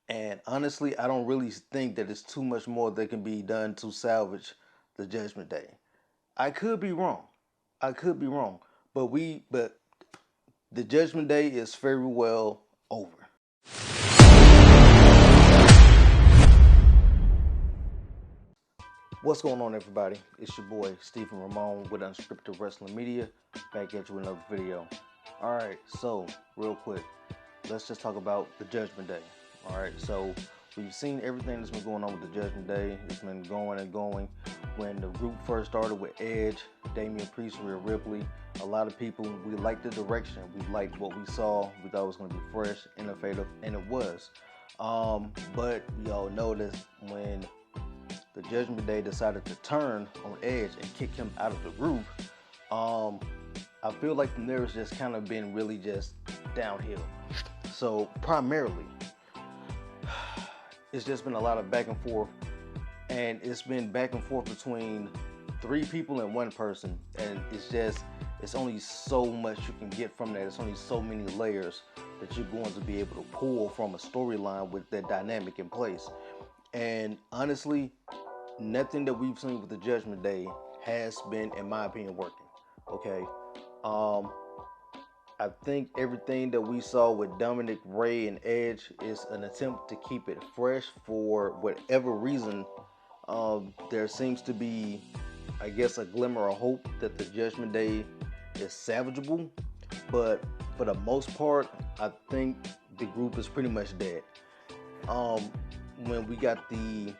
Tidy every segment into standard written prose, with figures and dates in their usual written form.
And honestly, I don't really think that it's too much more that can be done to salvage the Judgment Day. I could be wrong. I could be wrong. But the Judgment Day is very well over. What's going on, everybody? It's your boy Stephen Ramon with Unscripted Wrestling Media, back at you with another video. All right, so real quick, let's just talk about the Judgment Day. All right, so we've seen everything that's been going on with the Judgment Day. It's been going and going. When the group first started with Edge, Damian Priest, Rhea Ripley, a lot of people, we liked the direction. We liked what we saw. We thought it was going to be fresh, innovative, and it was. But we all noticed when the Judgment Day decided to turn on Edge and kick him out of the group, I feel like from there it's just kind of been really just downhill. So primarily, it's just been a lot of back and forth, and it's been back and forth between three people and one person, and it's only so much you can get from that. It's only so many layers that you're going to be able to pull from a storyline with that dynamic in place. And honestly, nothing that we've seen with the Judgment Day has been, in my opinion, working. Okay. Um, I think everything that we saw with Dominic, Ray, and Edge is an attempt to keep it fresh for whatever reason. There seems to be, I guess, a glimmer of hope that the Judgment Day is salvageable, but for the most part, I think the group is pretty much dead. Um, when we got the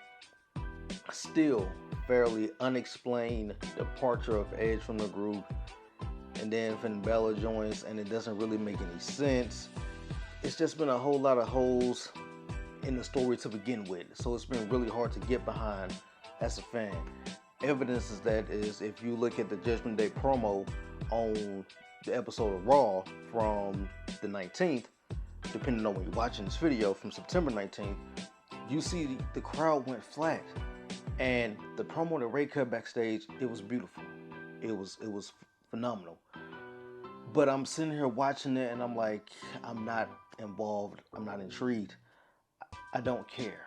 still fairly unexplained departure of Edge from the group, and then Finn Balor joins, and it doesn't really make any sense. It's just been a whole lot of holes in the story to begin with, so it's been really hard to get behind as a fan. Evidence is that is if you look at the Judgment Day promo on the episode of Raw from the 19th, depending on when you're watching this video, from September 19th, you see the crowd went flat. And the promo that Ray cut backstage, it was beautiful. It was phenomenal. But I'm sitting here watching it and I'm like, I'm not involved. I'm not intrigued. I don't care.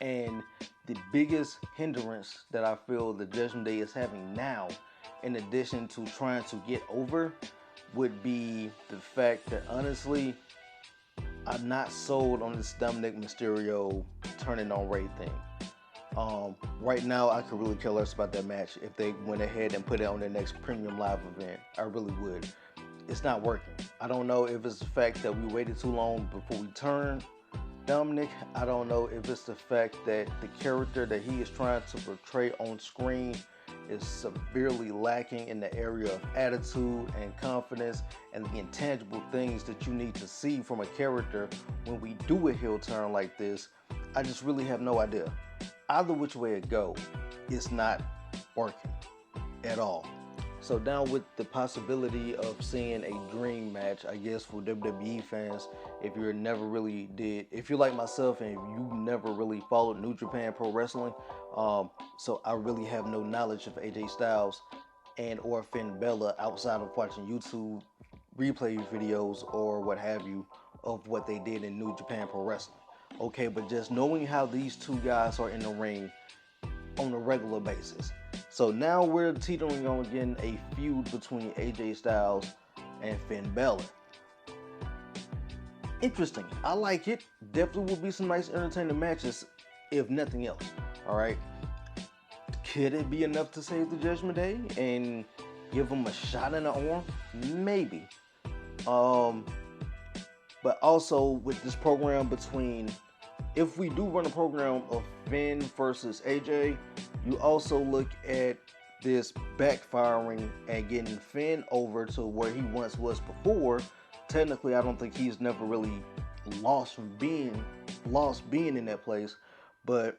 And the biggest hindrance that I feel the Judgment Day is having now, in addition to trying to get over, would be the fact that honestly, I'm not sold on this Dominic Mysterio turning on Ray thing. Right now, I could really care less about that match if they went ahead and put it on their next premium live event. I really would. It's not working. I don't know if it's the fact that we waited too long before we turned Dominic. I don't know if it's the fact that the character that he is trying to portray on screen is severely lacking in the area of attitude and confidence and the intangible things that you need to see from a character when we do a heel turn like this. I just really have no idea. Either which way it go, it's not working at all. So now with the possibility of seeing a dream match, I guess for WWE fans, if you're like myself and you never really followed New Japan Pro Wrestling, so I really have no knowledge of AJ Styles and or Finn Balor outside of watching YouTube replay videos or what have you of what they did in New Japan Pro Wrestling. Okay, but just knowing how these two guys are in the ring on a regular basis. So now we're teetering on getting a feud between AJ Styles and Finn Balor. Interesting. I like it. Definitely will be some nice entertaining matches, if nothing else. All right. Could it be enough to save the Judgment Day and give them a shot in the arm? Maybe. But also with this program between, if we do run a program of Finn versus AJ, you also look at this backfiring and getting Finn over to where he once was before. Technically, I don't think he's never really lost being in that place, but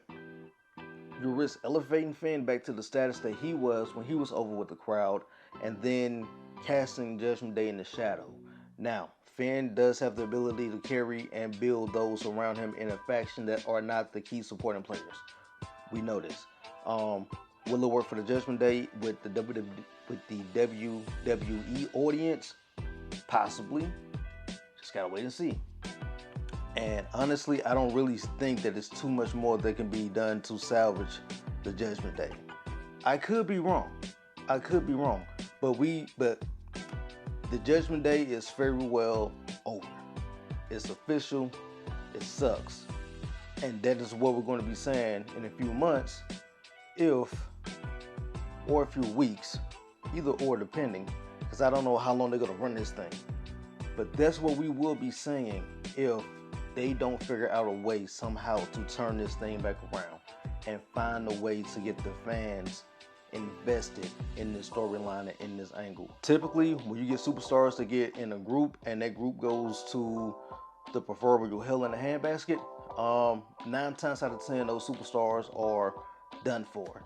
you risk elevating Finn back to the status that he was when he was over with the crowd, and then casting Judgment Day in the shadow. Now, Finn does have the ability to carry and build those around him in a faction that are not the key supporting players. We know this. Will it work for the Judgment Day with the WWE audience? Possibly. Just gotta wait and see. And honestly, I don't really think that it's too much more that can be done to salvage the Judgment Day. I could be wrong. I could be wrong. But the Judgment Day is very well over. It's official. It sucks. And that is what we're going to be saying in a few months, or a few weeks, either or depending, because I don't know how long they're going to run this thing. But that's what we will be saying if they don't figure out a way somehow to turn this thing back around and find a way to get the fans invested in this storyline and in this angle. Typically, when you get superstars to get in a group and that group goes to the proverbial hell in a handbasket, 9 times out of 10, those superstars are done for.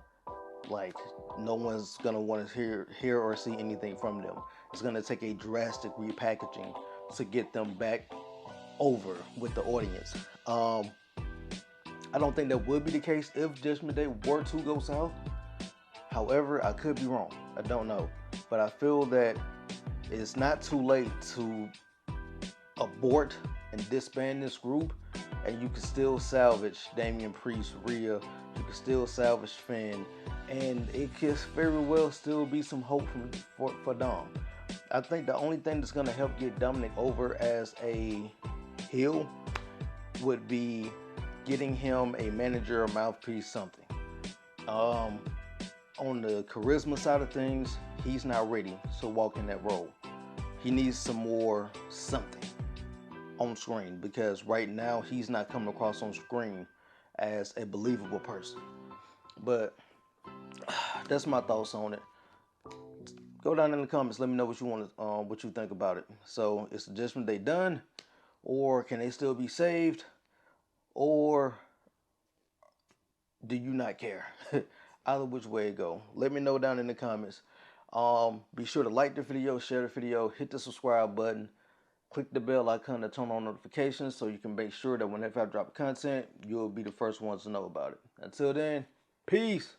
Like, no one's gonna want to hear or see anything from them. It's gonna take a drastic repackaging to get them back over with the audience. I don't think that would be the case if Judgment Day were to go south. However, I could be wrong. I don't know. But I feel that it's not too late to abort and disband this group, and you can still salvage Damian Priest, Rhea. You can still salvage Finn, and it could very well still be some hope for Dom. I think the only thing that's going to help get Dominic over as a heel would be getting him a manager, a mouthpiece, something. On the charisma side of things, he's not ready to walk in that role. He needs some more something on screen, because right now he's not coming across on screen as a believable person. But that's my thoughts on it. Go down in the comments. Let me know what you think about it. So, is the Judgment Day done, or can they still be saved, or do you not care? Either which way it go. Let me know down in the comments. Be sure to like the video, share the video, hit the subscribe button, click the bell icon to turn on notifications so you can make sure that whenever I drop content, you'll be the first ones to know about it. Until then, peace.